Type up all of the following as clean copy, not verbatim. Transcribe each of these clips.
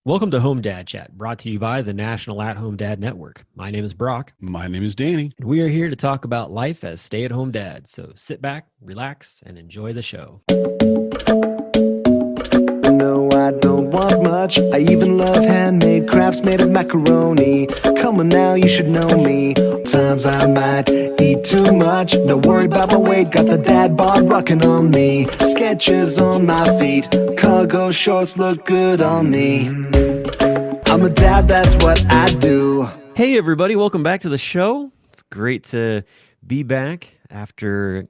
Welcome to Home Dad Chat, brought to you by the National At Home Dad Network. My name is Brock, My name is Danny. and we are here to talk about life as stay at home dads. So sit back, relax, and enjoy the show. No, I don't want much. I even love handmade crafts made of macaroni. Come on now, you should know me. Times I might eat too much. No worry about my weight. Got the dad bod rocking on me. Sketches on my feet. Cargo shorts look good on me. I'm a dad, that's what I do. Hey, everybody, welcome back to the show. It's great to be back after,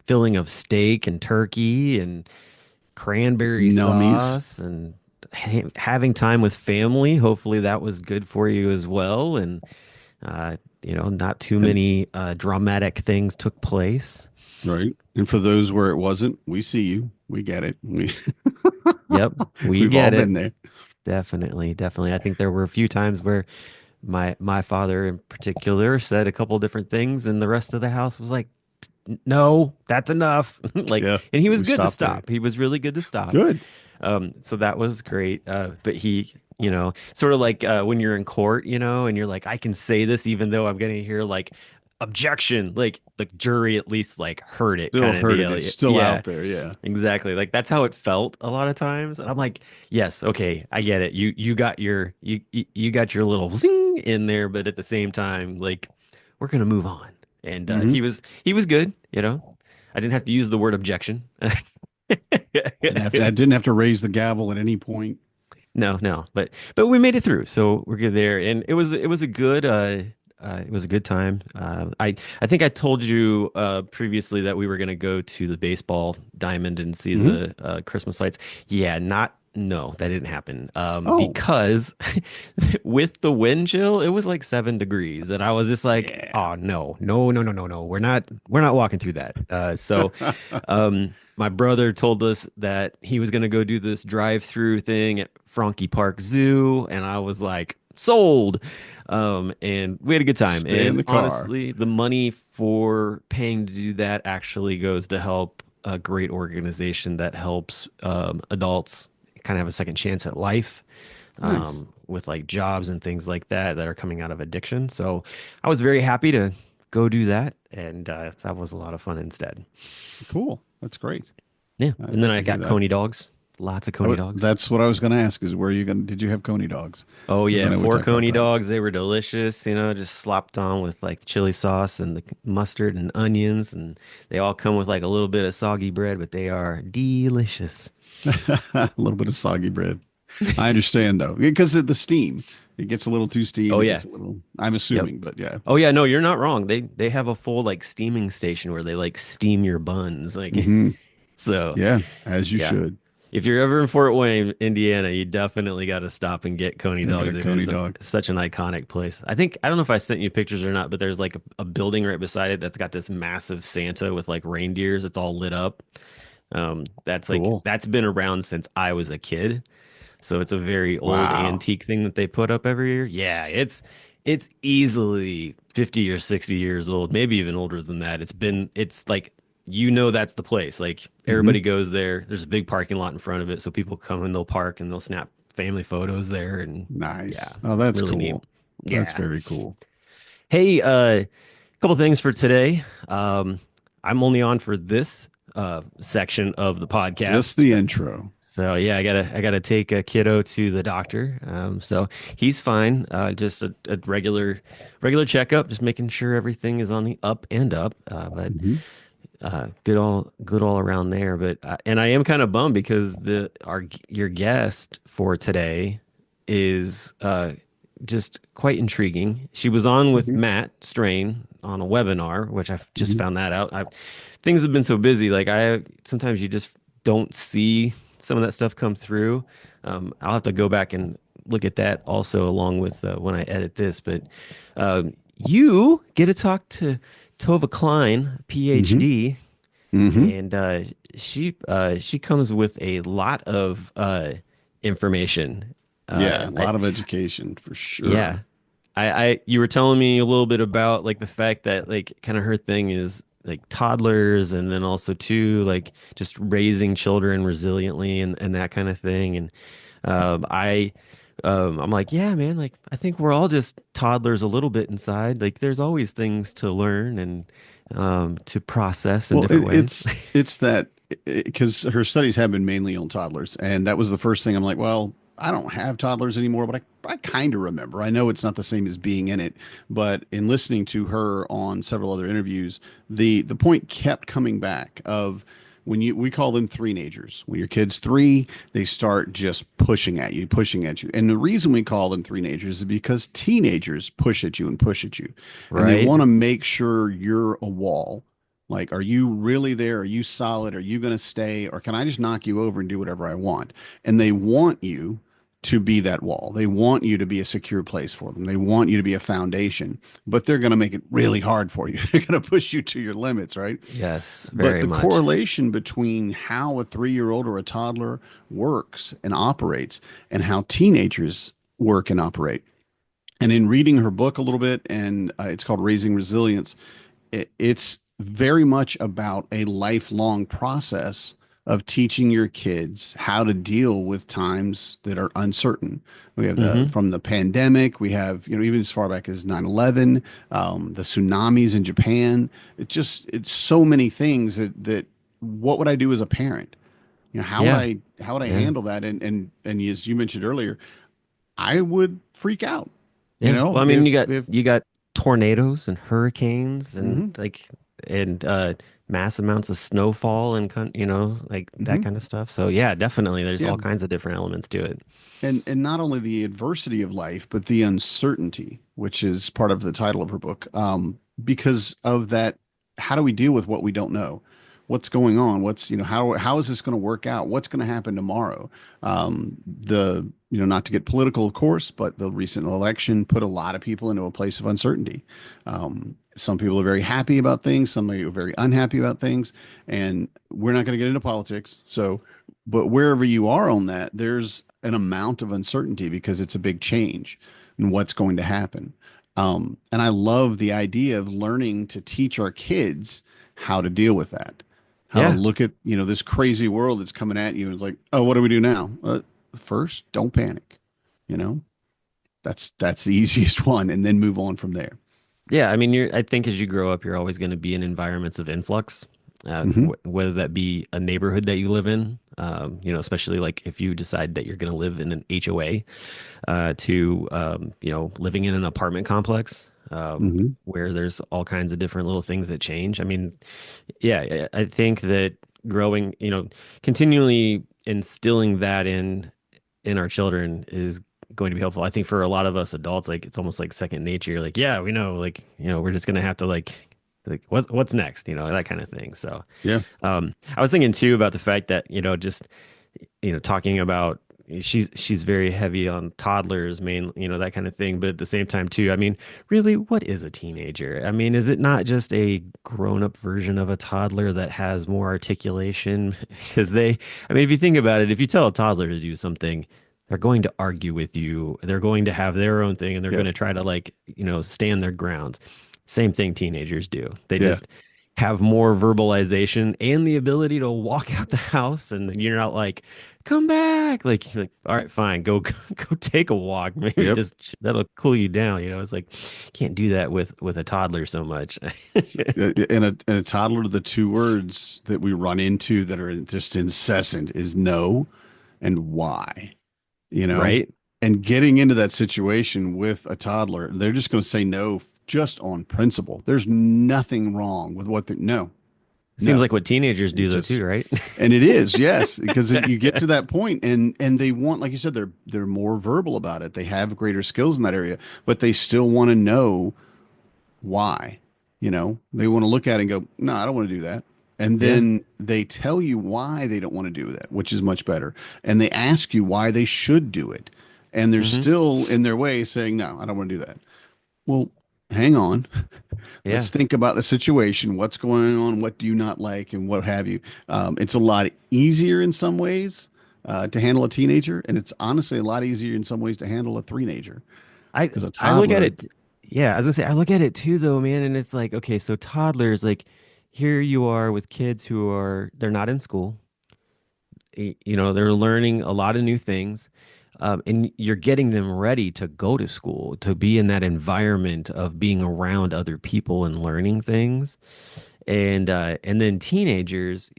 filling of steak and turkey and cranberry Nummies. sauce and having time with family. Hopefully that was good for you as well. And, not too many dramatic things took place. Right. And for those where it wasn't, we see you. We get it. Yep, We've get all it. been there. Definitely. I think there were a few times where my father in particular said a couple different things, and the rest of the house was like, "No, that's enough." Yeah, and he was we good to stopped there. stop. He was really good to stop. Good. So that was great. But he, sort of like when you're in court, and you're like, I can say this even though I'm going to hear like objection, like the jury at least like heard it Still kind of heard it. deal. It's still Yeah, out there. Yeah. exactly. Like that's how it felt a lot of times. And I'm like, yes, okay, I get it. You got you got your little zing in there, but at the same time, like we're gonna move on. And Mhm. he was good. I didn't have to use the word objection. I didn't have to raise the gavel at any point. No, but we made it through, so we're good there, and it was a good time. I think I told you previously that we were gonna go to the baseball diamond and see Mhm. the Christmas lights. Yeah, no, that didn't happen. Oh, Because with the wind chill, it was like 7 degrees, and I was just like, yeah. oh no, we're not walking through that. So my brother told us that he was going to go do this drive-through thing at Frankie Park Zoo, and I was like, sold. And we had a good time. Stay in And the car. honestly, the money for paying to do that actually goes to help a great organization that helps adults kind of have a second chance at life. Nice. With like jobs and things like that are coming out of addiction. So I was very happy to go do that, and that was a lot of fun instead. Cool. That's great. Yeah, I'd and then like I to hear got that. Coney dogs, lots of Coney dogs. That's what I was going to ask is did you have Coney dogs? Oh Because I yeah, know we four talked about Coney that. dogs. They were delicious. Just slopped on with like chili sauce and the mustard and onions, and they all come with like a little bit of soggy bread, but they are delicious. A little bit of soggy bread. I understand though, because of the steam. It gets a little too Oh steamy. yeah, It's a little, I'm yep. assuming, but yeah. Oh yeah, no, you're not wrong. They have a full like steaming station where they like steam your buns, like Hmm. so. Yeah, as you Yeah, should. if you're ever in Fort Wayne, Indiana, you definitely got to stop and get Coney Gotta get dogs. a It Coney is dog. such an iconic place. I don't know if I sent you pictures or not, but there's like a building right beside it that's got this massive Santa with like reindeers. It's all lit up. Cool. That's been around since I was a kid. So it's a very old Wow. antique thing that they put up every year. Yeah, it's easily 50 or 60 years old, maybe even older than that. It's like that's the place. Like Hmm. everybody goes there. There's a big parking lot in front of it, so people come and they'll park and they'll snap family photos there, and yeah, Nice. Oh, it's that's really neat. cool. That's Yeah. very cool. Hey, a couple things for today. I'm only on for this section of the Just podcast. the intro. So yeah, I gotta take a kiddo to the doctor. So he's fine. Just a regular checkup, just making sure everything is on the up and up. But Hmm. good all around there. But and I am kind of bummed because the our your guest for today is just quite intriguing. She was on with Hmm. Matt Strain on a webinar, which I've just Hmm. found that out. Things have been so busy. Like I sometimes you just don't see some of that stuff come through. I'll have to go back and look at that also along with when I edit this. But you get to talk to Tovah Klein, Hmm. PhD, Hmm. and she comes with a lot of information. Yeah, a I, lot of education for yeah, sure. you were telling me a little bit about like the fact that like kind of her thing is like toddlers and then also too like just raising children resiliently and that kind of thing. And I I'm like, yeah, man, like I think we're all just toddlers a little bit inside. Like there's always things to learn and to process in Well, different ways. it's that because her studies have been mainly on toddlers, and that was the first thing I'm like, well, I don't have toddlers anymore, but I kind of remember. I know it's not the same as being in it, but in listening to her on several other interviews, the point kept coming back of when you we call them three-nagers. When your kid's three, they start just pushing at you, pushing at you. And the reason we call them three-nagers is because teenagers push at you and push at you, and they Right? want to make sure you're a wall. Like, are you really there? Are you solid? Are you going to stay? Or can I just knock you over and do whatever I want? And they want you to be that wall. They want you to be a secure place for them. They want you to be a foundation, but they're going to make it really hard for you. They're going to push you to your limits, right? Yes, But very the much. correlation between how a 3-year-old or a toddler works and operates and how teenagers work and operate. And in reading her book a little bit, and it's called Raising Resilience, it's very much about a lifelong process of teaching your kids how to deal with times that are uncertain. We have the Hmm. from the pandemic, we have, even as far back as 9/11, the tsunamis in Japan. It's so many things that what would I do as a parent? Yeah. How would I Yeah. handle that? And as you mentioned earlier, I would freak out. Yeah. Well, I mean, If you got tornadoes and hurricanes and mhm, like and mass amounts of snowfall and like that mhm. kind of stuff. So yeah, definitely there's Yeah, all kinds of different elements to it. and not only the adversity of life, but the uncertainty, which is part of the title of her book. Because of that, how do we deal with what we don't know? What's going on? How is this going to work out? What's going to happen tomorrow? Not to get political, of course, but the recent election put a lot of people into a place of uncertainty. Some people are very happy about things, some are very unhappy about things, and we're not going to get into politics. So, but wherever you are on that, there's an amount of uncertainty because it's a big change in what's going to happen. And I love the idea of learning to teach our kids how to deal with that, how to Yeah. look at, this crazy world that's coming at you. And it's like, oh, what do we do now? First, don't panic. You know, that's the easiest one, and then move on from there. Yeah, I mean, I think as you grow up, you're always going to be in environments of influx, Hmm. whether that be a neighborhood that you live in, especially like if you decide that you're going to live in an HOA, to living in an apartment complex, Hmm. where there's all kinds of different little things that change. I mean, yeah, I think that growing, continually instilling that in our children is going to be helpful. I think for a lot of us adults, like it's almost like second nature. Like, yeah, we know, like, we're just gonna have to like what's next, that kind of thing. So, Yeah. I was thinking too about the fact that, just talking about she's very heavy on toddlers, that kind of thing. But at the same time too, I mean, really, what is a teenager? I mean, is it not just a grown-up version of a toddler that has more articulation? Because I mean, if you think about it, if you tell a toddler to do something, they're going to argue with you. They're going to have their own thing and they're going Yep. to try to stand their grounds. Same thing teenagers do. They Yeah. just have more verbalization and the ability to walk out the house and you're not like, come back. Like, you're like, all right, fine, go go take a walk. Maybe Yep. just that'll cool you down. It's like can't do that with a toddler so much. And a toddler, the two words that we run into that are just incessant is no and why, you know? Right? And getting into that situation with a toddler, they're just going to say no just on principle. There's nothing wrong with what they no, It seems no. like what teenagers It do though just too, right? and it is, yes, because you get to that point and they want, like you said, they're more verbal about it. They have greater skills in that area, but they still want to know why. They want to look at it and go, no, I don't want to do that. And Yeah. then they tell you why they don't want to do that, which is much better. And they ask you why they should do it. And they're Hmm. still in their way saying, no, I don't want to do that. Well, hang on. Let's Yeah. think about the situation. What's going on? What do you not like? And what have you? It's a lot easier in some ways to handle a teenager. And it's honestly a lot easier in some ways to handle a three-nager I because a I look at toddler, it, yeah, I was gonna say I look at it too though, man, and it's like, okay, so toddlers, like here you are with kids who they're not in school. They're learning a lot of new things. and you're getting them ready to go to school, to be in that environment of being around other people and learning things. And then teenagers,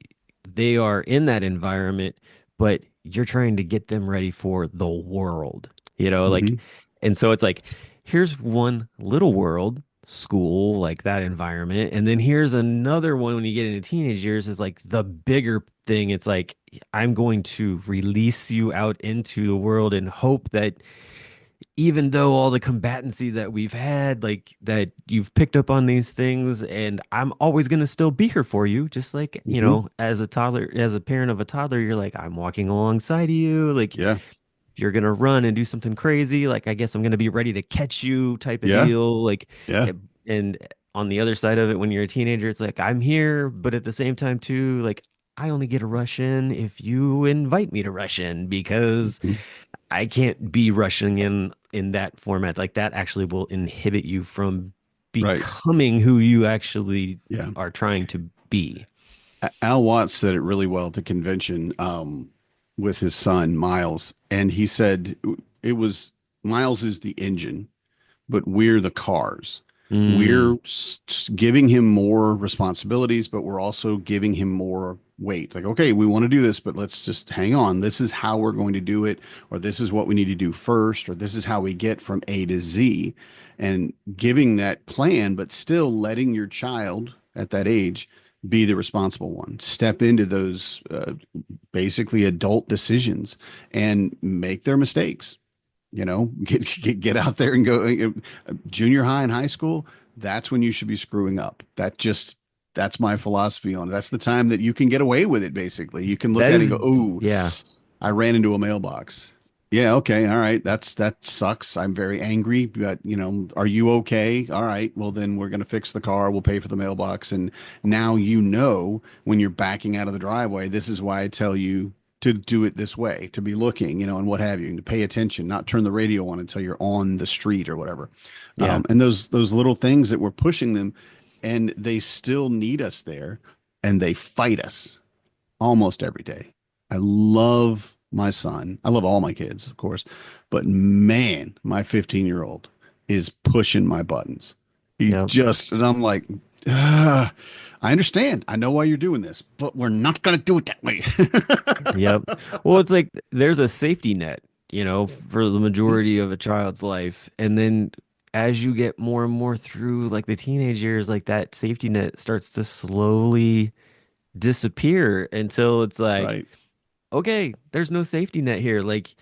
they are in that environment, but you're trying to get them ready for the world, like, Hmm. and so it's like, here's one little world, school, like that environment, and then here's another one when you get into teenage years, is like the bigger thing. It's like, I'm going to release you out into the world and hope that even though all the combatancy that we've had, like that you've picked up on these things, and I'm always going to still be here for you. Just like, Hmm. as a toddler, as a parent of a toddler, you're like, I'm walking alongside of you. Like, Yeah. if you're going to run and do something crazy, like, I guess I'm going to be ready to catch you type of Yeah. deal. Like, Yeah. and on the other side of it, when you're a teenager, it's like, I'm here, but at the same time too, like, I only get to rush in if you invite me to rush in, because Mhm. I can't be rushing in that format. Like, that actually will inhibit you from Right. becoming who you actually Yeah. are trying to be. Al Watts said it really well at the convention, with his son, Miles. And he said it was Miles is the engine, but we're the cars. Mm, We're giving him more responsibilities, but we're also giving him more weight. Like, okay, we want to do this, but let's just hang on. This is how we're going to do it, or this is what we need to do first, or this is how we get from A to Z. And giving that plan, but still letting your child at that age be the responsible one. Step into those basically adult decisions and make their mistakes. Get out there and go. Junior high and high school, that's when you should be screwing up. That's my philosophy on it. That's the time that you can get away with it. Basically, you can look that at it and is, go, "Oh, yeah, I ran into a mailbox." Yeah, okay, all right. That sucks. I'm very angry, but are you okay? All right. Well, then we're gonna fix the car. We'll pay for the mailbox. And now when you're backing out of the driveway, this is why I tell you to do it this way, to be looking, and what have you, and to pay attention, not turn the radio on until you're on the street or whatever. yeah, And those little things that we're pushing them, and they still need us there, and they fight us almost every day. I love my son. I love all my kids, of course, but man, my 15-year-old is pushing my buttons. yeah. And I'm like, I understand. I know why you're doing this, but we're not going to do it that way. Yep. Well, it's like there's a safety net, for the majority of a child's life. And then as you get more and more through like the teenage years, like that safety net starts to slowly disappear until it's like, Right. okay, there's no safety net here. Like,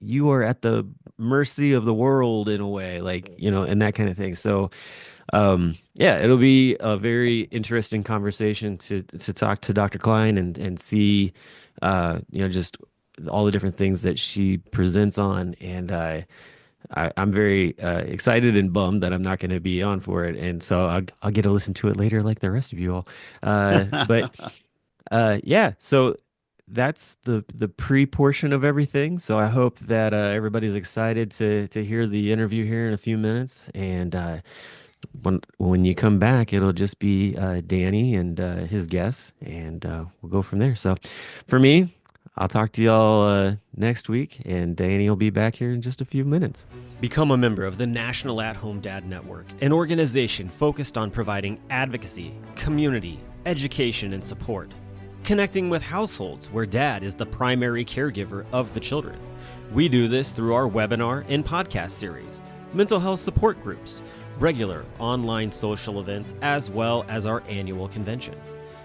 you are at the mercy of the world in a way, like, and that kind of thing. So, yeah, it'll be a very interesting conversation to talk to Dr. Klein and see, just all the different things that she presents on. And I'm very excited and bummed that I'm not going to be on for it. And so I'll get to listen to it later, like the rest of you all. But yeah, so that's the pre portion of everything. So I hope that everybody's excited to hear the interview here in a few minutes. And when you come back, it'll just be Danny and his guests, and we'll go from there. So for me, I'll talk to y'all next week, and Danny will be back here in just a few minutes. Become a member of the National At Home Dad Network, an organization focused on providing advocacy, community, education, and support. Connecting with households where dad is the primary caregiver of the children. We do this through our webinar and podcast series, mental health support groups, regular online social events, as well as our annual convention.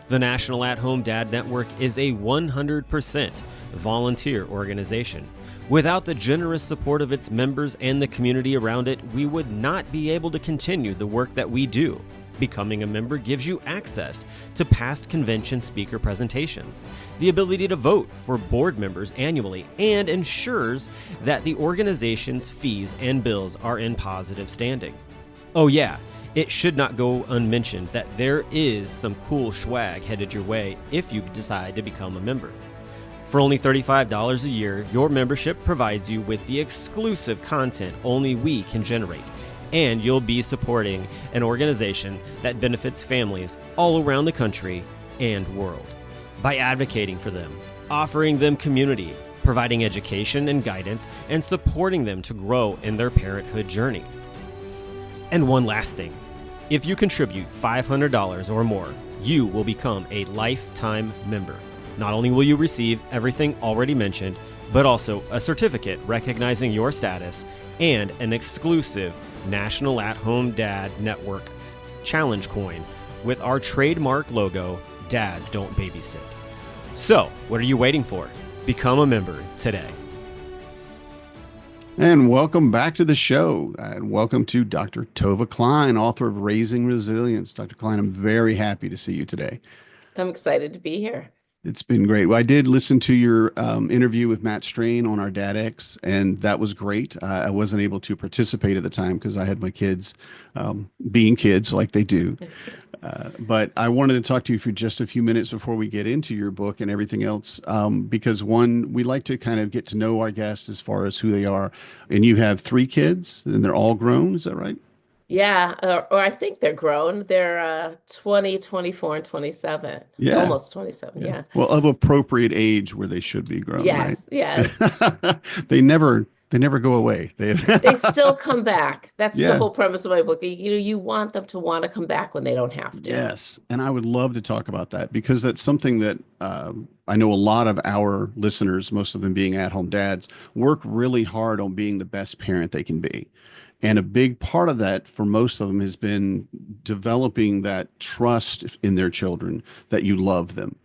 The National At Home Dad Network is a 100% volunteer organization. Without the generous support of its members and the community around it, we would not be able to continue the work that we do. Becoming a member gives you access to past convention speaker presentations, the ability to vote for board members annually, and ensures that the organization's fees and bills are in positive standing. Oh yeah, it should not go unmentioned that there is some cool swag headed your way if you decide to become a member. For only $35 a year, your membership provides you with the exclusive content only we can generate, and you'll be supporting an organization that benefits families all around the country and world. By advocating for them, offering them community, providing education and guidance and supporting them to grow in their parenthood journey. And one last thing, if you contribute $500 or more, you will become a lifetime member. Not only will you receive everything already mentioned, but also a certificate recognizing your status and an exclusive National At-Home Dad Network challenge coin with our trademark logo, Dads Don't Babysit. So, what are you waiting for? Become a member today. And welcome back to the show. And welcome to Dr. Tovah Klein, author of Raising Resilience. Dr. Klein, I'm very happy to see you today. I'm excited to be here. It's been great. Well, I did listen to your interview with Matt Strain on our DadX, and that was great. I wasn't able to participate at the time because I had my kids being kids like they do. But I wanted to talk to you for just a few minutes before we get into your book and everything else, because one, we like to kind of get to know our guests as far as who they are. And you have 3 kids, and they're all grown. Is that right? Yeah, or I think they're grown. They're 20, 24, and 27. Yeah. Almost 27, yeah. Well, of appropriate age where they should be grown, right? Yes. They never go away. They still come back. That's Yeah. the whole premise of my book. You want them to want to come back when they don't have to. Yes. And I would love to talk about that because that's something that I know a lot of our listeners, most of them being at-home dads, work really hard on being the best parent they can be. And a big part of that for most of them has been developing that trust in their children that you love them.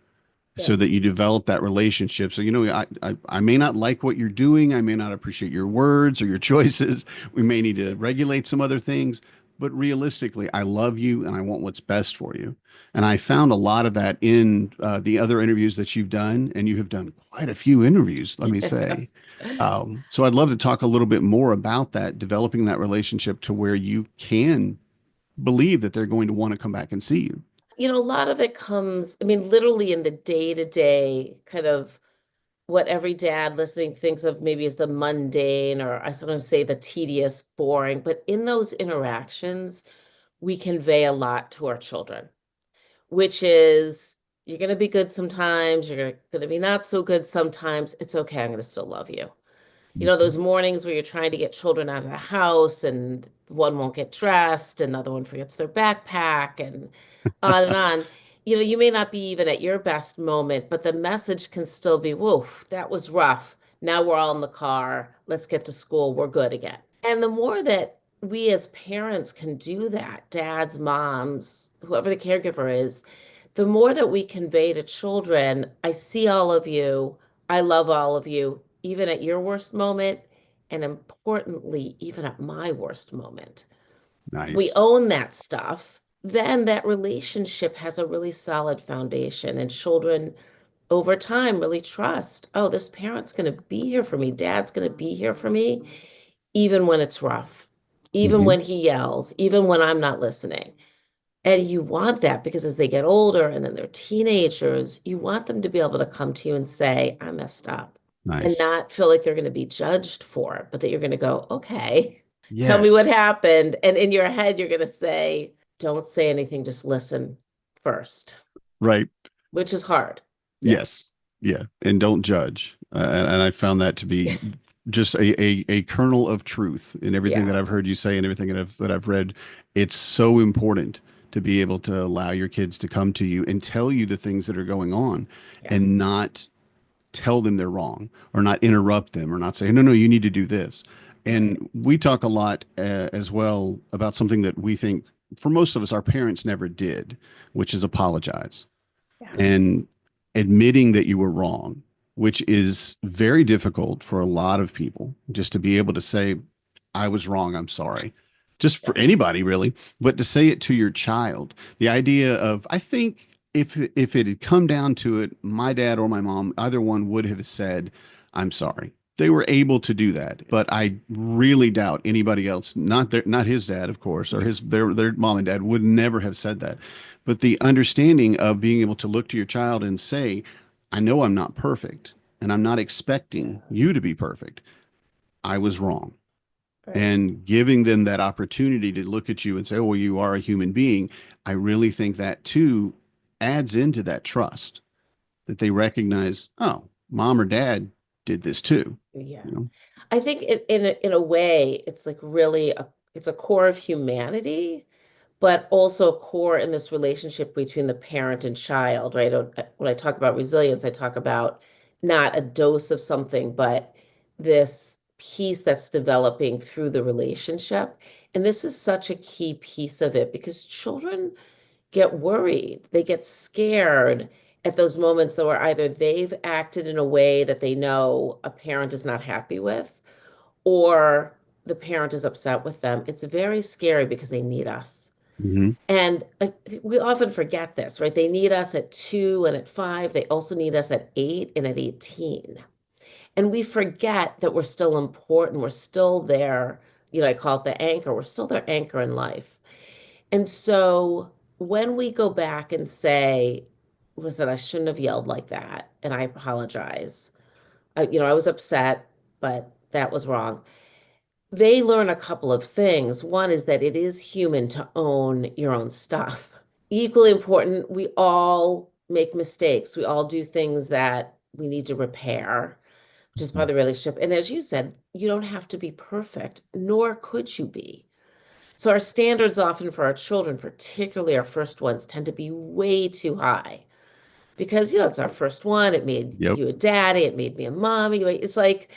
So that you develop that relationship. So, I may not like what you're doing. I may not appreciate your words or your choices. We may need to regulate some other things. But realistically, I love you and I want what's best for you. And I found a lot of that in the other interviews that you've done. And you have done quite a few interviews, let me say. So I'd love to talk a little bit more about that, developing that relationship to where you can believe that they're going to want to come back and see you. A lot of it comes, literally in the day-to-day kind of what every dad listening thinks of maybe as the mundane, or I sometimes say the tedious, boring, but in those interactions, we convey a lot to our children, which is you're going to be good sometimes, you're going to be not so good sometimes. It's okay. I'm going to still love you. Those mornings where you're trying to get children out of the house and one won't get dressed, another one forgets their backpack, and on and on. You may not be even at your best moment, but the message can still be, whoa, that was rough. Now we're all in the car. Let's get to school. We're good again. And the more that we as parents can do that, dads, moms, whoever the caregiver is, the more that we convey to children, I see all of you. I love all of you, even at your worst moment, and importantly, even at my worst moment. Nice. We own that stuff. Then that relationship has a really solid foundation, and children over time really trust, oh, this parent's going to be here for me. Dad's going to be here for me, even when it's rough, even when he yells, even when I'm not listening. And you want that because as they get older and then they're teenagers, you want them to be able to come to you and say, I messed up. Nice. And not feel like they're going to be judged for it, but that you're going to go, okay, tell me what happened. And in your head, you're going to say, don't say anything, just listen first. Right. Which is hard. Yes. Yeah. And don't judge. And I found that to be just a kernel of truth in everything that I've heard you say and everything that I've read. It's so important to be able to allow your kids to come to you and tell you the things that are going on and not tell them they're wrong or not interrupt them or not say, no, you need to do this. And we talk a lot as well about something that we think for most of us, our parents never did, which is apologize and admitting that you were wrong, which is very difficult for a lot of people just to be able to say, I was wrong. I'm sorry. Just for anybody really, but to say it to your child, the idea of, I think if it had come down to it, my dad or my mom, either one would have said, I'm sorry. They were able to do that, but I really doubt anybody else, not his dad, of course, or their mom and dad would never have said that. But the understanding of being able to look to your child and say, I know I'm not perfect, and I'm not expecting you to be perfect. I was wrong. And giving them that opportunity to look at you and say, oh, well, you are a human being. I really think that too adds into that trust that they recognize, oh, mom or dad did this too, Yeah. you know? I think in a way, it's like really it's a core of humanity, but also a core in this relationship between the parent and child, right? When I talk about resilience, I talk about not a dose of something, but this piece that's developing through the relationship. And this is such a key piece of it because children get worried, they get scared at those moments where either they've acted in a way that they know a parent is not happy with, or the parent is upset with them. It's very scary because they need us. Hmm. And we often forget this, right? They need us at 2 and at 5. They also need us at 8 and at 18. And we forget that we're still important. We're still there. I call it the anchor. We're still their anchor in life. And so when we go back and say, listen, I shouldn't have yelled like that, and I apologize. I was upset, but that was wrong. They learn a couple of things. One is that it is human to own your own stuff. Equally important, we all make mistakes. We all do things that we need to repair, which is part of the relationship. And as you said, you don't have to be perfect, nor could you be. So our standards often for our children, particularly our first ones, tend to be way too high because, it's our first one. It made Yep. you a daddy. It made me a mommy. It's like,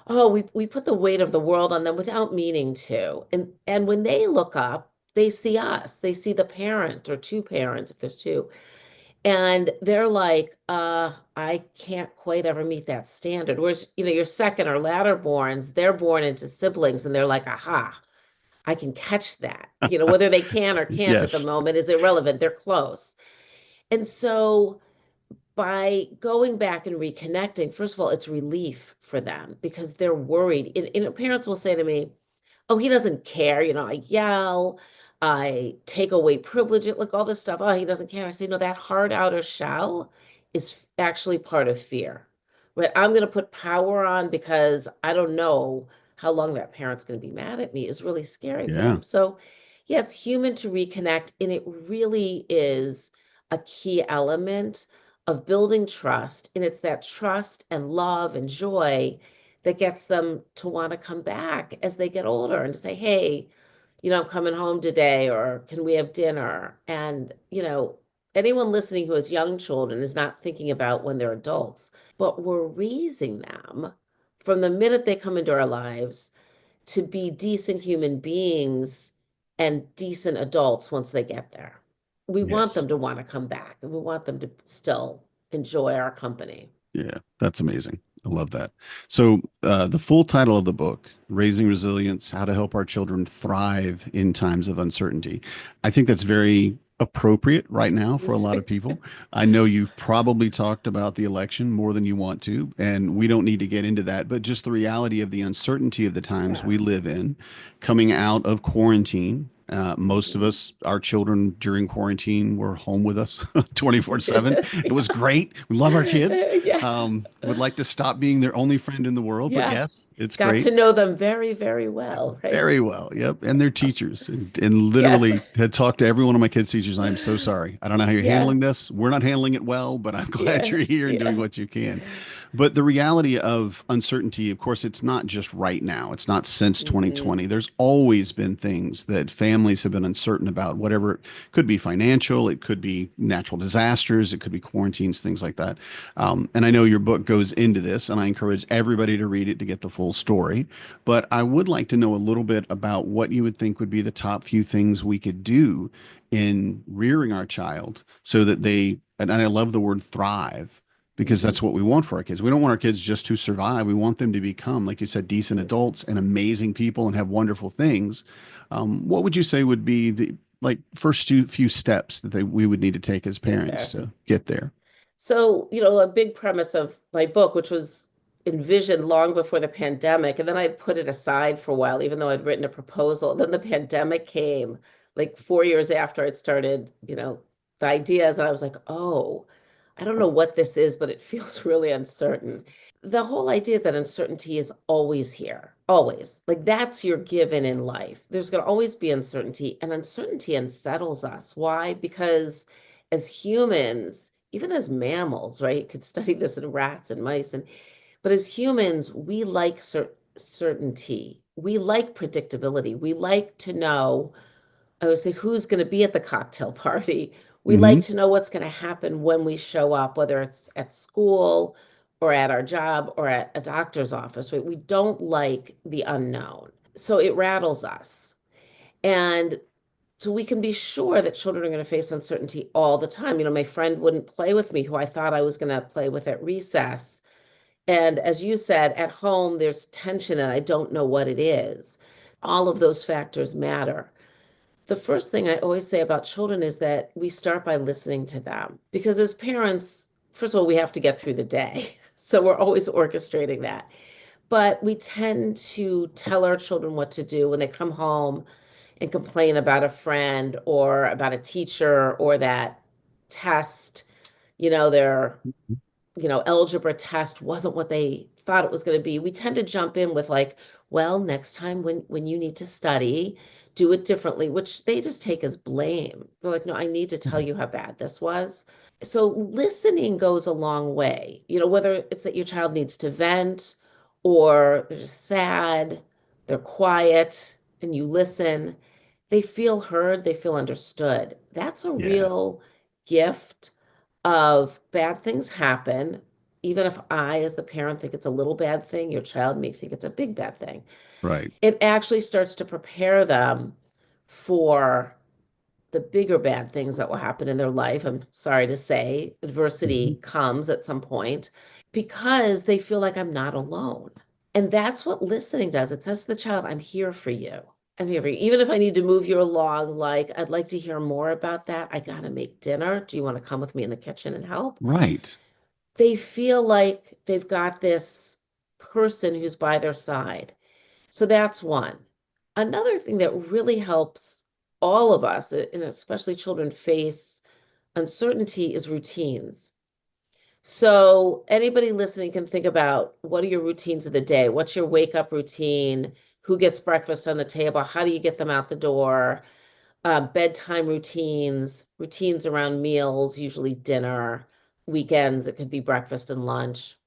oh, we put the weight of the world on them without meaning to. And when they look up, they see us. They see the parent or two parents, if there's two. And they're like, I can't quite ever meet that standard. Whereas, your second or latter borns, they're born into siblings and they're like, aha, I can catch that. Whether they can or can't at the Yes. moment is irrelevant. They're close. And so by going back and reconnecting, first of all, it's relief for them because they're worried. Parents will say to me, oh, he doesn't care. I yell, I take away privilege, like all this stuff. Oh, he doesn't care. I say, no, that hard outer shell is actually part of fear. Right? I'm going to put power on because I don't know how long that parent's going to be mad at me is really scary for Yeah. them. So, yeah, it's human to reconnect, and it really is a key element of building trust. And it's that trust and love and joy that gets them to want to come back as they get older and to say, hey, I'm coming home today, or can we have dinner? And, anyone listening who has young children is not thinking about when they're adults, but we're raising them from the minute they come into our lives to be decent human beings and decent adults once they get there. We want Yes. them to want to come back and we want them to still enjoy our company. Yeah, that's amazing. I love that. So, the full title of the book, Raising Resilience: How to Help Our Children Thrive in Times of Uncertainty. I think that's very appropriate right now for a That's lot of right. people. I know you've probably talked about the election more than you want to, and we don't need to get into that, but just the reality of the uncertainty of the times Yeah. we live in, coming out of quarantine. Most of Mhm. us, our children during quarantine were home with us 24/7. It was great. We love our kids. Yeah. Would like to stop being their only friend in the world, but Yeah. yes, it's Got great. to know them very, very well, right? Very well. Yep. And their teachers and Yes. literally had talked to every one of my kids' teachers. I'm so sorry. I don't know how you're Yeah. handling this. We're not handling it well, but I'm glad Yeah. you're here and doing Yeah. what you can. But the reality of uncertainty, of course, it's not just right now. It's not since Hmm. 2020. There's always been things that families have been uncertain about, whatever it could be financial, it could be natural disasters, it could be quarantines, things like that. And I know your book goes into this, and I encourage everybody to read it to get the full story. But I would like to know a little bit about what you would think would be the top few things we could do in rearing our child so that they, and I love the word thrive because Hmm. that's what we want for our kids. We don't want our kids just to survive. We want them to become, like you said, decent adults and amazing people and have wonderful things. What would you say would be the like first few steps that we would need to take as Get parents there. to get there? So, a big premise of my book, which was envisioned long before the pandemic, and then I put it aside for a while, even though I'd written a proposal. Then the pandemic came like 4 years after I'd started, the ideas, and I was like, oh, I don't know what this is, but it feels really uncertain. The whole idea is that uncertainty is always here, always. Like that's your given in life. There's going to always be uncertainty, and uncertainty unsettles us. Why? Because as humans, even as mammals, right? You could study this in rats and mice, and But as humans, we like certainty. We like predictability. We like to know, I would say, who's going to be at the cocktail party. We Hmm. like to know what's going to happen when we show up, whether it's at school or at our job or at a doctor's office. We don't like the unknown. So it rattles us. And so we can be sure that children are going to face uncertainty all the time. My friend wouldn't play with me who I thought I was going to play with at recess. And as you said, at home, there's tension and I don't know what it is. All of those factors matter. The first thing I always say about children is that we start by listening to them because as parents, first of all, we have to get through the day. So we're always orchestrating that. But we tend to tell our children what to do when they come home and complain about a friend or about a teacher or that test, their algebra test wasn't what they thought it was going to be. We tend to jump in with like, well, next time when you need to study, do it differently, which they just take as blame. They're like, no, I need to tell you how bad this was. So listening goes a long way. Whether it's that your child needs to vent or they're just sad, they're quiet, and you listen, they feel heard, they feel understood. That's a Yeah. real gift of bad things happen. Even if I, as the parent, think it's a little bad thing, your child may think it's a big bad thing. Right. It actually starts to prepare them for the bigger bad things that will happen in their life. I'm sorry to say, Hmm. adversity comes at some point because they feel like I'm not alone. And that's what listening does. It says to the child, I'm here for you. I'm here for you. Even if I need to move you along, like, I'd like to hear more about that. I got to make dinner. Do you want to come with me in the kitchen and help? Right. They feel like they've got this person who's by their side. So that's one. Another thing that really helps all of us, and especially children, face uncertainty is routines. So anybody listening can think about what are your routines of the day? What's your wake up routine? Who gets breakfast on the table? How do you get them out the door? Bedtime routines, routines around meals, usually dinner, weekends, it could be breakfast and lunch.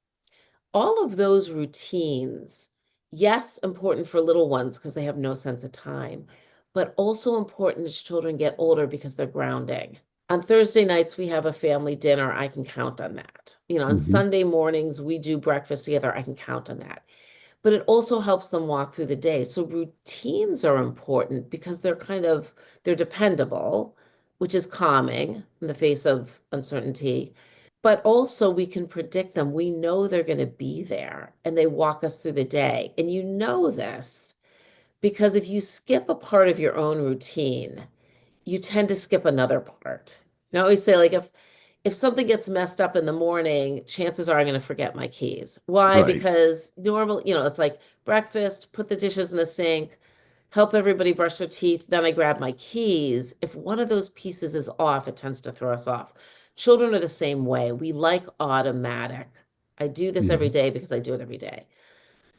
All of those routines, yes, important for little ones because they have no sense of time, but also important as children get older because they're grounding. On Thursday nights, we have a family dinner. I can count on that. On Hmm. Sunday mornings, we do breakfast together. I can count on that. But it also helps them walk through the day. So routines are important because they're dependable, which is calming in the face of uncertainty. But also we can predict them. We know they're going to be there and they walk us through the day. And you know this because if you skip a part of your own routine, you tend to skip another part. I always say, like, if something gets messed up in the morning, chances are I'm going to forget my keys. Why? Right. Because normal, it's like breakfast, put the dishes in the sink, help everybody brush their teeth, then I grab my keys. If one of those pieces is off, it tends to throw us off. Children are the same way. We like automatic. I do this every Hmm. day because I do it every day,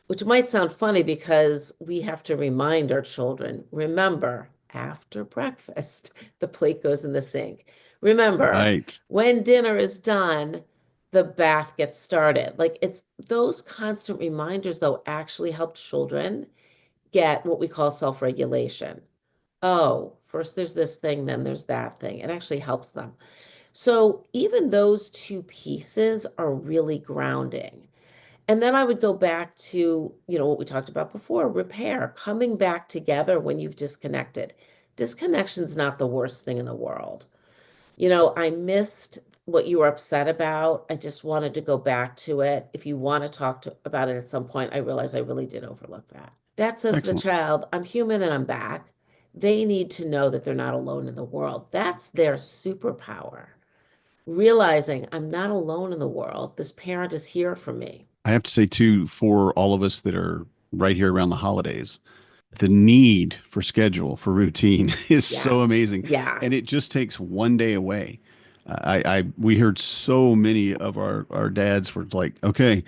which might sound funny because we have to remind our children, remember, after breakfast, the plate goes in the sink. Remember, Right. when dinner is done, the bath gets started. Like it's those constant reminders, though, actually help children get what we call self-regulation. Oh, first there's this thing, then there's that thing. It actually helps them. So even those two pieces are really grounding. And then I would go back to, what we talked about before, repair, coming back together when you've disconnected. Disconnection's not the worst thing in the world. I missed what you were upset about. I just wanted to go back to it. If you want to talk about it at some point, I realize I really did overlook that. That says to the Excellent. child, I'm human and I'm back. They need to know that they're not alone in the world. That's their superpower. Realizing I'm not alone in the world. This parent is here for me. I have to say too, for all of us that are right here around the holidays, the need for schedule, for routine is Yeah. so amazing. Yeah. And it just takes one day away. We heard so many of our dads were like, okay,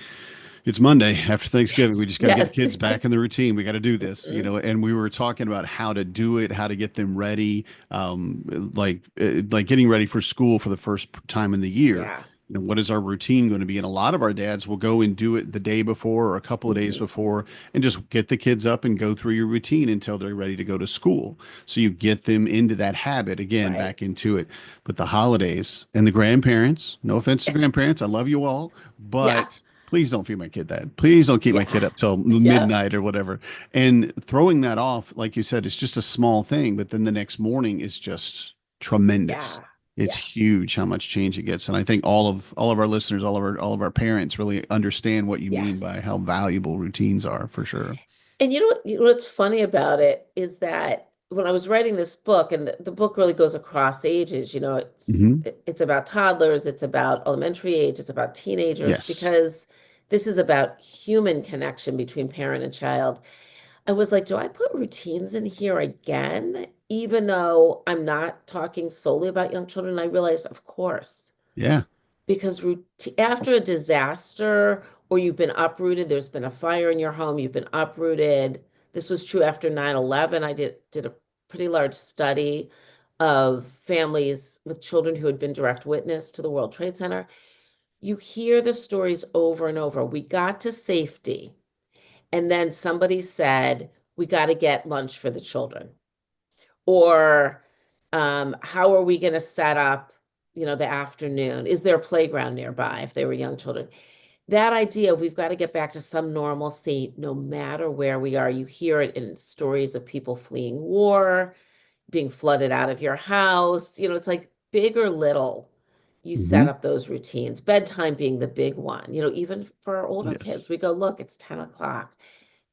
it's Monday after Thanksgiving. We Yes. just got to get the Yes. kids back in the routine. We got to do this, Mhm. and we were talking about how to do it, how to get them ready, like getting ready for school for the first time in the year. Yeah. what is our routine going to be? And a lot of our dads will go and do it the day before or a couple of days Mhm. before and just get the kids up and go through your routine until they're ready to go to school. So you get them into that habit again, Right. back into it. But the holidays and the grandparents, no offense to Yes. grandparents, I love you all, Yeah. but please don't feed my kid that. Please don't keep my kid Yeah. up till Yep. midnight or whatever. And throwing that off, like you said, it's just a small thing, but then the next morning is just tremendous. Yeah. It's Yeah. huge how much change it gets. And I think all of our listeners, all of our parents really understand what you mean by Yes. how valuable routines are for sure. And what's funny about it is that when I was writing this book, and the book really goes across ages, Hmm. it's about toddlers, it's about elementary age, it's about teenagers, Yes. because this is about human connection between parent and child. I was like, do I put routines in here again? Even though I'm not talking solely about young children, I realized, of course, Yeah. because after a disaster or you've been uprooted, there's been a fire in your home, you've been uprooted. This was true after 9/11. I did a pretty large study of families with children who had been direct witness to the World Trade Center. You hear the stories over and over. We got to safety, and then somebody said, we got to get lunch for the children. Or how are we going to set up, the afternoon? Is there a playground nearby if they were young children? That idea, we've got to get back to some normalcy no matter where we are. You hear it in stories of people fleeing war, being flooded out of your house. It's like big or little, you set Hmm. up those routines. Bedtime being the big one. Even for our older Yes. kids, we go, look, it's 10 o'clock.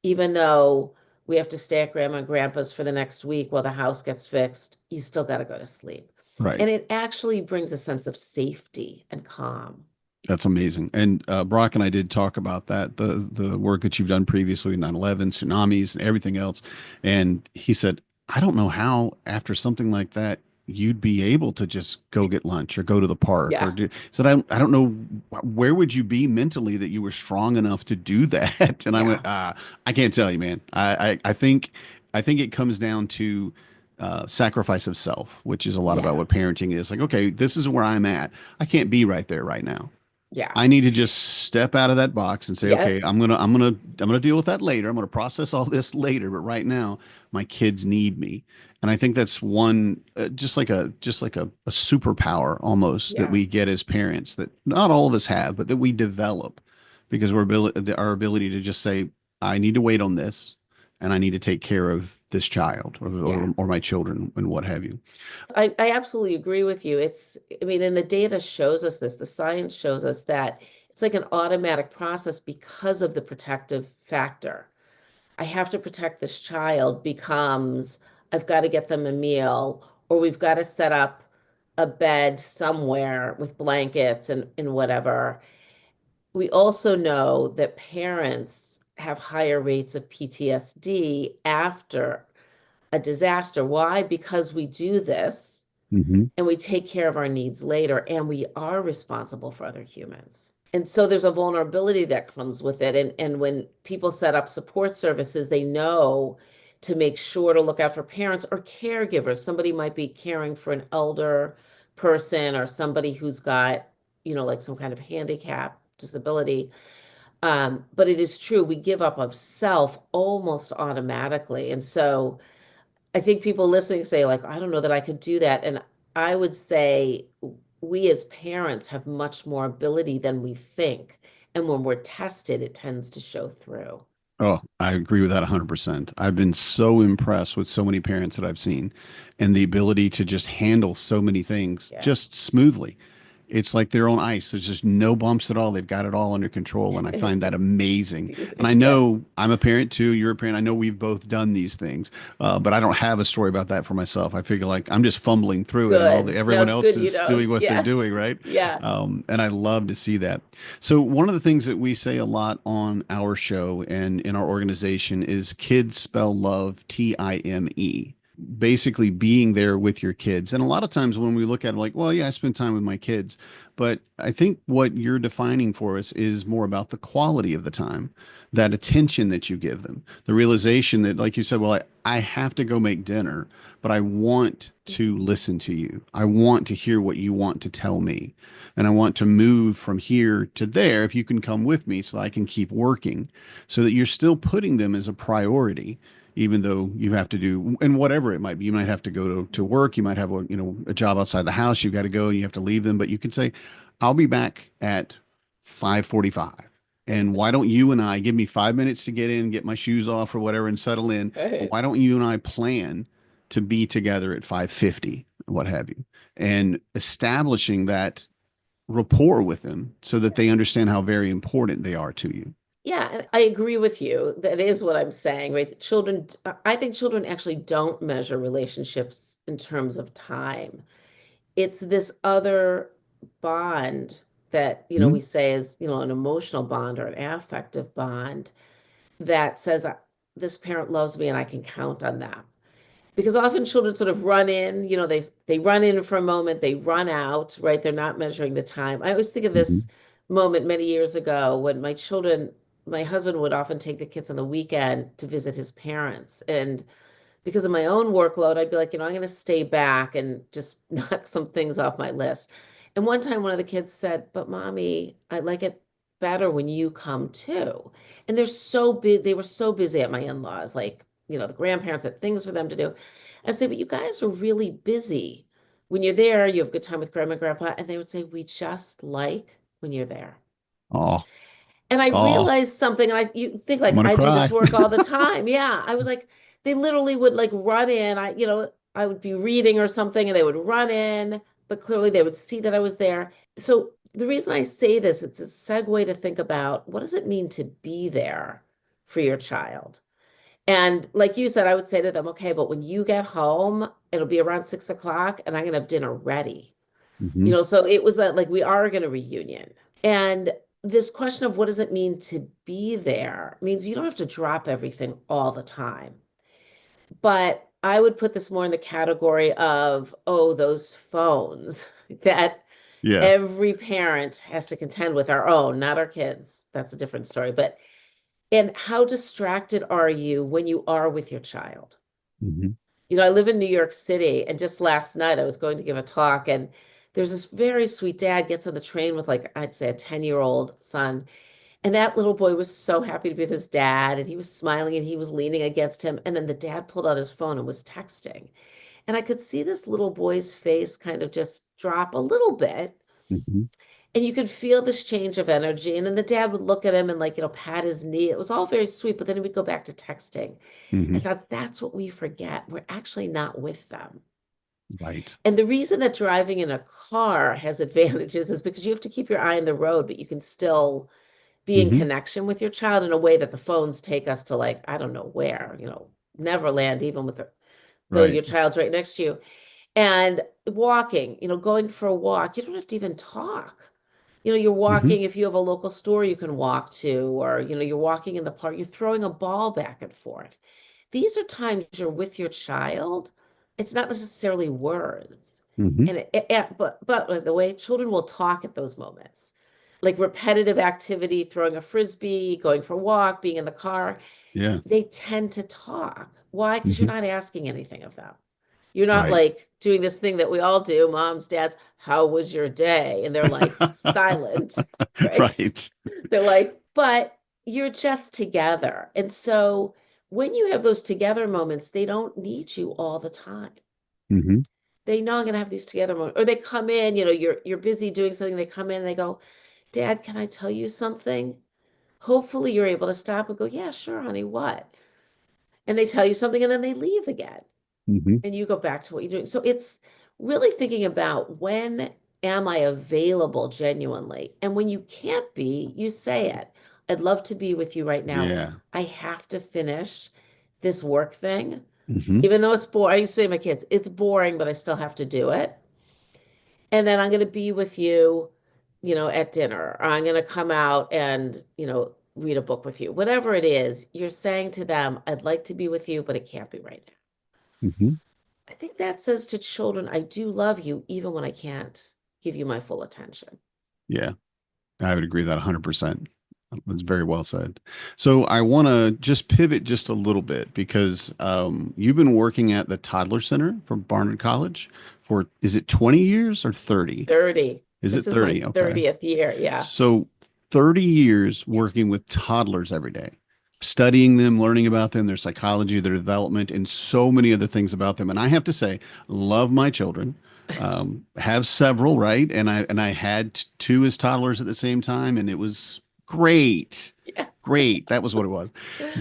Even though we have to stay at grandma and grandpa's for the next week while the house gets fixed, you still got to go to sleep. Right. And it actually brings a sense of safety and calm. That's amazing. And Brock and I did talk about that, the work that you've done previously, 9/11, tsunamis, and everything else. And he said, I don't know how after something like that you'd be able to just go get lunch or go to the park or Yeah, do. He said, I don't know where would you be mentally that you were strong enough to do that. And I went, yeah, I can't tell you, man. I think it comes down to sacrifice of self, which is a lot about yeah, what parenting is. Like, okay, this is where I'm at. I can't be right there right now. yeah, I need to just step out of that box and say, yeah, okay, I'm gonna deal with that later. I'm gonna process all this later, but right now, my kids need me. And I think that's one, just like a superpower almost that yeah, we get as parents that not all of us have, but that we develop because our ability to just say, I need to wait on this, and I need to take care of this child or yeah. or my children and what have you. I absolutely agree with you. I mean, and the data shows us this, the science shows us that it's like an automatic process because of the protective factor. I have to protect this child becomes I've got to get them a meal, or we've got to set up a bed somewhere with blankets and whatever. We also know that parents have higher rates of PTSD after a disaster. Why? Because we do this Hmm. and we take care of our needs later, and we are responsible for other humans. And so there's a vulnerability that comes with it. And when people set up support services, they know to make sure to look out for parents or caregivers. Somebody might be caring for an elder person or somebody who's got, like some kind of handicap, disability. But it is true, we give up of self almost automatically. And so I think people listening say, like, I don't know that I could do that. And I would say we as parents have much more ability than we think. And when we're tested, it tends to show through. Oh, I agree with that 100%. I've been so impressed with so many parents that I've seen and the ability to just handle so many things Yeah. just smoothly. It's like they're on ice. There's just no bumps at all. They've got it all under control. And I find that amazing. And I Yeah. know I'm a parent too. You're a parent. I know we've both done these things, but I don't have a story about that for myself. I figure like I'm just fumbling through it and Good. No, everyone it's else good you is doing don't. what they're Yeah. doing, right? Yeah. And I love to see that. So one of the things that we say a lot on our show and in our organization is kids spell love Time. basically being there with your kids. And a lot of times when we look at it like, well, yeah, I spend time with my kids, but I think what you're defining for us is more about the quality of the time, that attention that you give them, the realization that, like you said, well, I have to go make dinner, but I want to listen to you. I want to hear what you want to tell me. And I want to move from here to there if you can come with me so I can keep working, so that you're still putting them as a priority, even though you have to do, and whatever it might be. You might have to go to work. You might have a job outside the house. You've got to go and you have to leave them, but you can say, I'll be back at 5:45. And why don't you and I give me 5 minutes to get in, get my shoes off or whatever and settle in. But Right. why don't you and I plan to be together at 5:50, what have you, and establishing that rapport with them so that they understand how very important they are to you. Yeah, and I agree with you. That is what I'm saying, right? Children, I think children actually don't measure relationships in terms of time. It's this other bond that, we Mhm. say is, an emotional bond or an affective bond that says, this parent loves me and I can count on them. Because often children sort of run in, they run in for a moment, they run out, right? They're not measuring the time. I always think of this Mhm. moment many years ago when my husband would often take the kids on the weekend to visit his parents. And because of my own workload, I'd be like, I'm going to stay back and just knock some things off my list. And one time, one of the kids said, "But mommy, I like it better when you come too." And they're so big, they were so busy at my in-laws, like, the grandparents had things for them to do. I'd say, "But you guys are really busy. When you're there, you have good time with grandma and grandpa." And they would say, "We just like when you're there." Oh, And I oh, realized something, and you think I'm like gonna I do this cry. work all the time. Yeah. I was like, they literally would like run in. I would be reading or something and they would run in, but clearly they would see that I was there. So the reason I say this, it's a segue to think about what does it mean to be there for your child? And like you said, I would say to them, okay, but when you get home, it'll be around 6 o'clock and I'm gonna have dinner ready. Hmm. So it was like we are going to reunion. And this question of what does it mean to be there means you don't have to drop everything all the time. But I would put this more in the category of, oh, those phones that Yeah. every parent has to contend with, our own, not our kids. That's a different story. But and how distracted are you when you are with your child? Hmm. I live in New York City, and just last night I was going to give a talk, and there's this very sweet dad gets on the train with like I'd say a 10-year-old son, and that little boy was so happy to be with his dad, and he was smiling and he was leaning against him, and then the dad pulled out his phone and was texting, and I could see this little boy's face kind of just drop a little bit, Hmm. and you could feel this change of energy, and then the dad would look at him and like pat his knee. It was all very sweet, but then he would go back to texting. I Hmm. thought that's what we forget. We're actually not with them. Right. And the reason that driving in a car has advantages is because you have to keep your eye on the road, but you can still be in Hmm. connection with your child in a way that the phones take us to, like, I don't know where, Neverland, even with though Right. your child's right next to you. And walking, going for a walk, you don't have to even talk. You're Hmm. walking, if you have a local store you can walk to, or, you're walking in the park, you're throwing a ball back and forth. These are times you're with your child. It's not necessarily words. Hmm. And but the way children will talk at those moments, like repetitive activity, throwing a frisbee, going for a walk, being in the car, Yeah. they tend to talk. Why? Because you're Hmm. not asking anything of them. You're not Right. like doing this thing that we all do, moms, dads, how was your day? And they're like silent, right? Right. They're like, but you're just together. And so when you have those together moments, they don't need you all the time. Hmm. They know I'm gonna have these together moments. Or they come in, you're busy doing something, they come in and they go, Dad, can I tell you something? Hopefully you're able to stop and go, yeah, sure, honey, what? And they tell you something and then they leave again Hmm. and you go back to what you're doing. So it's really thinking about, when am I available genuinely? And when you can't be, you say it. I'd love to be with you right now. Yeah. I have to finish this work thing. Hmm. Even though it's boring, I used to say to my kids, it's boring, but I still have to do it. And then I'm going to be with you, at dinner, or I'm going to come out and, read a book with you. Whatever it is, you're saying to them, I'd like to be with you, but it can't be right now. Hmm. I think that says to children, I do love you even when I can't give you my full attention. Yeah, I would agree with that 100%. That's very well said. So I want to just pivot just a little bit because you've been working at the Toddler Center for Barnard College for, is it 20 years or 30? 30. Is This it is my 30? Okay. 30th year. Yeah. So 30 years working with toddlers every day, studying them, learning about them, their psychology, their development, and so many other things about them. And I have to say, love my children. Have several, right? And I had two as toddlers at the same time, and it was great. Yeah. Great. That was what it was.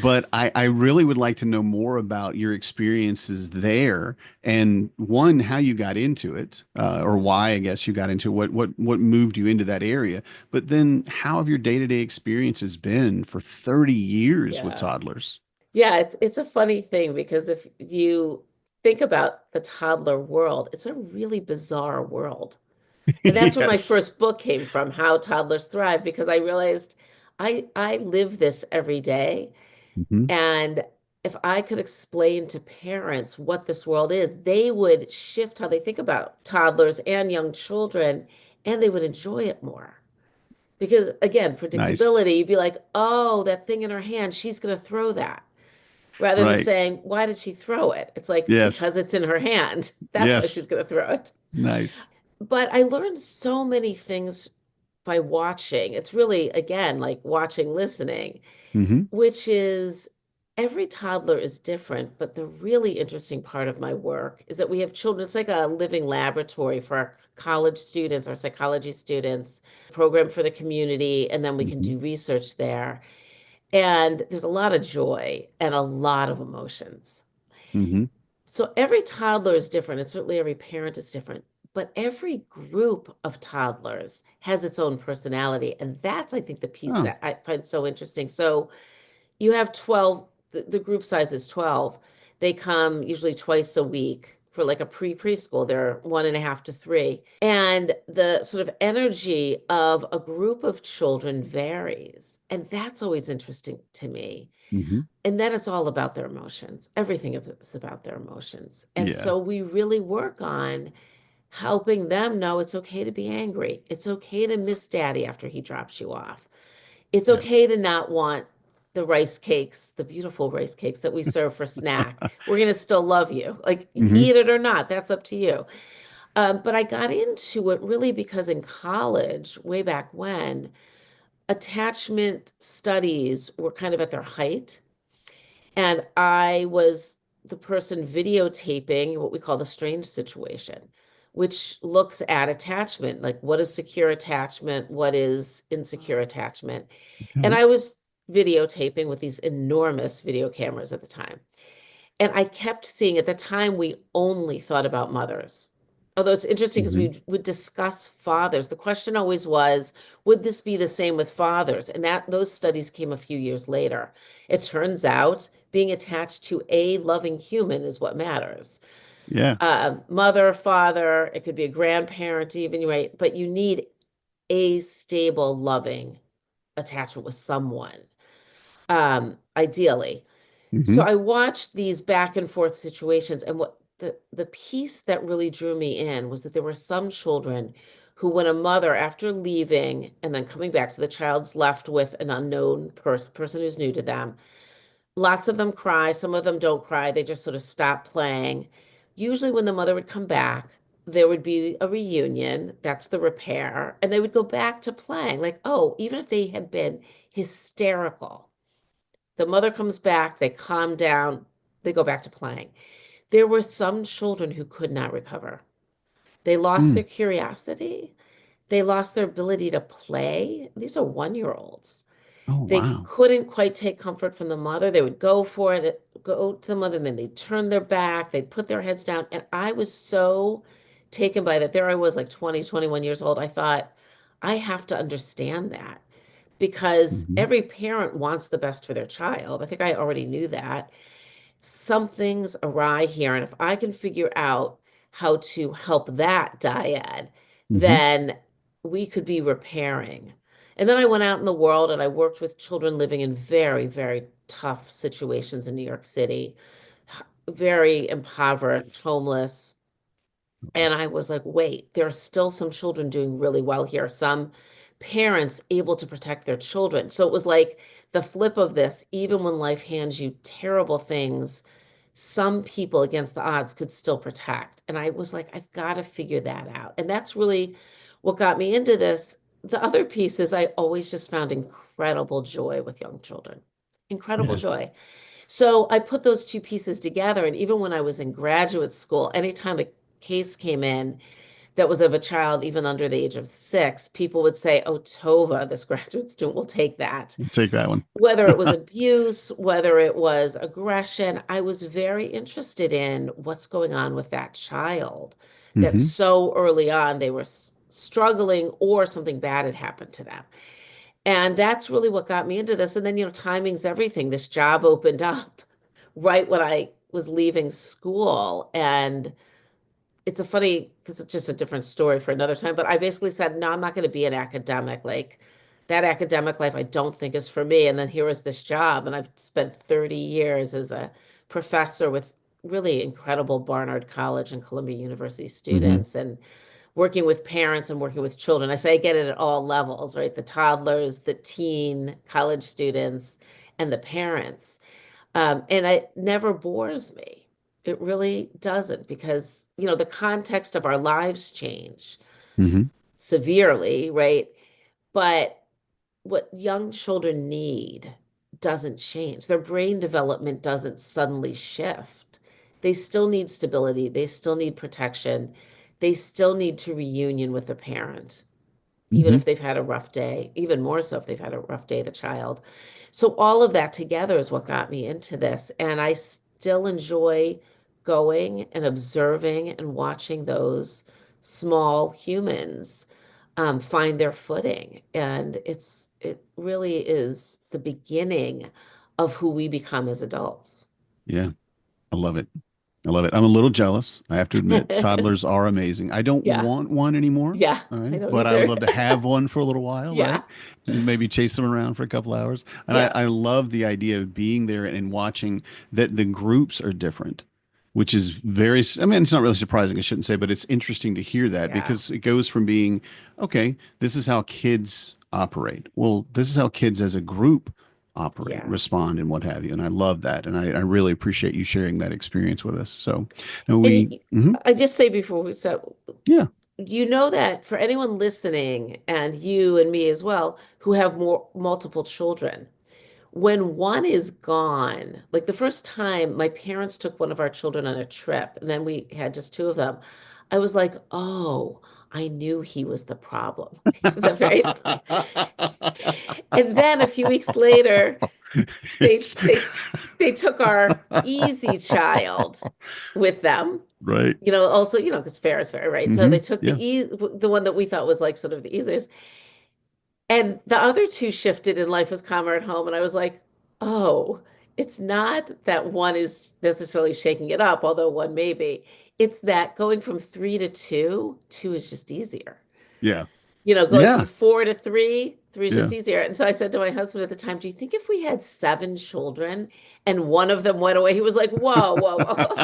But I really would like to know more about your experiences there and one, how you got into it, or why I guess you got into it, what moved you into that area. But then how have your day-to-day experiences been for 30 years with Yeah. toddlers? Yeah, it's a funny thing because if you think about the toddler world, it's a really bizarre world. And that's where my Yes. first book came from, How Toddlers Thrive, because I realized I live this every day. Hmm. And if I could explain to parents what this world is, they would shift how they think about toddlers and young children, and they would enjoy it more. Because again, Nice. predictability, you'd be like, oh, that thing in her hand, she's going to throw that. Rather than Right. saying, why did she throw it? It's like, Yes. because it's in her hand. That's why she's Yes. going to throw it. Nice. But I learned so many things by watching. It's really, again, like watching, listening, Hmm. which is every toddler is different. But the really interesting part of my work is that we have children. It's like a living laboratory for our college students, our psychology students, program for the community, and then we can Hmm. do research there. And there's a lot of joy and a lot of emotions. Hmm. So every toddler is different, and certainly every parent is different. But every group of toddlers has its own personality. And that's, I think, the piece Oh. that I find so interesting. So you have 12, the group size is 12. They come usually twice a week for like a preschool. They're 1.5 to 3. And the sort of energy of a group of children varies. And that's always interesting to me. Hmm. And then it's all about their emotions. Everything is about their emotions. And Yeah. so we really work on helping them know it's okay to be angry. It's okay to miss daddy after he drops you off. It's Yeah. okay to not want the rice cakes, the beautiful rice cakes that we serve for snack. We're going to still love you. Like, Hmm. eat it or not, that's up to you. But I got into it really because in college, way back when, attachment studies were kind of at their height. And I was the person videotaping what we call the strange situation, which looks at attachment, like what is secure attachment, what is insecure attachment. And Okay. I was videotaping with these enormous video cameras at the time. And I kept seeing at the time we only thought about mothers. Although it's interesting because Hmm. we would discuss fathers. The question always was, would this be the same with fathers? And that those studies came a few years later. It turns out being attached to a loving human is what matters. Yeah. Mother, father, it could be a grandparent, even, right? But you need a stable, loving attachment with someone, ideally. So Hmm. I watched these back and forth situations, and what the piece that really drew me in was that there were some children who, when a mother, after leaving and then coming back, so the child's left with an unknown person who's new to them, lots of them cry, some of them don't cry, they just sort of stop playing. Usually, when the mother would come back, there would be a reunion, that's the repair, and they would go back to playing. Like, oh, even if they had been hysterical, the mother comes back, they calm down, they go back to playing. There were some children who could not recover. They lost Mm. their curiosity. They lost their ability to play. These are 1-year-olds. Oh, They wow. couldn't quite take comfort from the mother. They would go for it, go to the mother, and then they'd turn their back, they'd put their heads down. And I was so taken by that. There I was, like 20, 21 years old. I thought, I have to understand that because Hmm. every parent wants the best for their child. I think I already knew that. Something's awry here. And if I can figure out how to help that dyad, Hmm. then we could be repairing. And then I went out in the world and I worked with children living in very, very tough situations in New York City. very impoverished, homeless. And I was like, wait, there are still some children doing really well here. Some parents able to protect their children. So it was like the flip of this, even when life hands you terrible things, some people against the odds could still protect. And I was like, I've got to figure that out. And that's really what got me into this. The other piece is I always just found incredible joy with young children, incredible Yeah. joy. So I put those two pieces together. And even when I was in graduate school, anytime a case came in that was of a child even under the age of 6, people would say, oh, Tova, this graduate student will take that. Take that one. Whether it was abuse, whether it was aggression, I was very interested in what's going on with that child that Hmm. so early on they were struggling or something bad had happened to them. And that's really what got me into this. And then, timing's everything. This job opened up right when I was leaving school. And it's a funny, because it's just a different story for another time. But I basically said, no, I'm not going to be an academic. Like that academic life, I don't think is for me. And then here was this job. And I've spent 30 years as a professor with really incredible Barnard College and Columbia University Hmm. students and working with parents and working with children. I say I get it at all levels, right? The toddlers, the teen, college students, and the parents. And it never bores me. It really doesn't because, the context of our lives change Hmm. severely, right? But what young children need doesn't change. Their brain development doesn't suddenly shift. They still need stability. They still need protection. They still need to reunion with a parent even Hmm. if they've had a rough day, even more so if they've had a rough day, the child. So all of that together is what got me into this. And I still enjoy going and observing and watching those small humans find their footing. And it really is the beginning of who we become as adults. Yeah. I love it. I love it. I'm a little jealous. I have to admit, toddlers are amazing. I don't Yeah. want one anymore. Yeah. All I right. don't But I would either. love to have one for a little while, right? Yeah. Maybe chase them around for a couple hours. And I, Yeah. I love the idea of being there and watching that the groups are different, which is very, I mean, it's not really surprising, I shouldn't say, but it's interesting to hear that Yeah. because it goes from being, okay, this is how kids operate. Well, this is how kids as a group operate, Yeah. respond, and what have you. And I love that. And I really appreciate you sharing that experience with us. So And we, mhm, I just say before we start, yeah, you know that for anyone listening, and you and me as well, who have multiple children, when one is gone, like the first time my parents took one of our children on a trip, and then we had just two of them, I was like, oh, I knew he was the problem. The very, and then a few weeks later, they it's they they took our easy child with them, right. also, because fair is fair, right? So Hmm. they took Yeah. the one that we thought was like sort of the easiest. And the other two shifted and life was calmer at home. And I was like, oh, it's not that one is necessarily shaking it up, although one may be. It's that going from 3 to 2, 2 is just easier. Yeah. Going from Yeah. 4 to 3, 3 is Yeah. just easier. And so I said to my husband at the time, do you think if we had 7 children and one of them went away, he was like, whoa, whoa, whoa.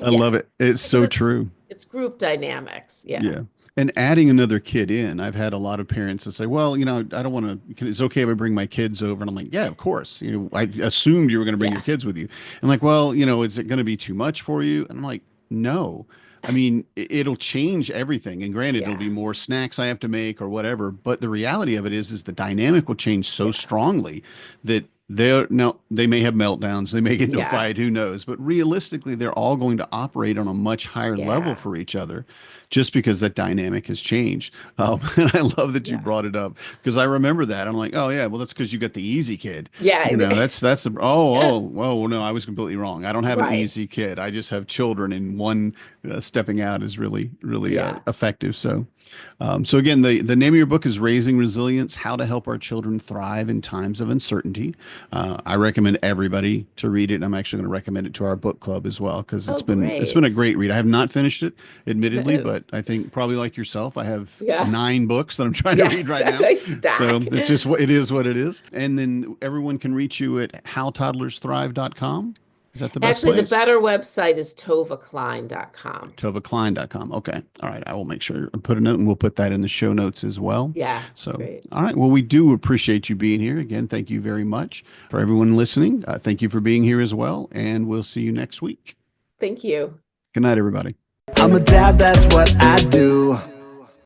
I Yeah, love it. It's because so true. it's group dynamics. Yeah. Yeah. And adding another kid in, I've had a lot of parents that say, well, I don't want to, it's okay if I bring my kids over. And I'm like, yeah, of course. I assumed you were going to bring your Yeah. kids with you. And like, well, is it going to be too much for you? And I'm like, no. I mean, it'll change everything. And granted, it'll be Yeah. more snacks I have to make or whatever. But the reality of it is the dynamic will change so Yeah. strongly that they may have meltdowns, they may get into a Yeah. fight, who knows? But realistically, they're all going to operate on a much higher level Yeah. for each other just because that dynamic has changed. And I love that you Yeah. brought it up because I remember that. I'm like, oh yeah, well that's because you got the easy kid. Yeah. That's the oh no, I was completely wrong. I don't have an Right. easy kid. I just have children, and one stepping out is really Yeah. effective. So again, the name of your book is Raising Resilience: How to Help Our Children Thrive in Times of Uncertainty. I recommend everybody to read it. And I'm actually going to recommend it to our book club as well because Oh, it's been a great. great read. I have not finished it, admittedly, but I think probably like yourself, I have Yeah. 9 books that I'm trying to Yeah, read right now. exactly. So Stack. it's just what it is, what it is. And then everyone can reach you at howtoddlersthrive.com. Is that the best Actually, the place? better website is tovahklein.com. TovahKlein.com. Okay. All right. I will make sure to put a note and we'll put that in the show notes as well. Yeah, So, great. all right. Well, we do appreciate you being here. Again, thank you very much. For everyone listening, thank you for being here as well. And we'll see you next week. Thank you. Good night, everybody. I'm a dad, that's what I do.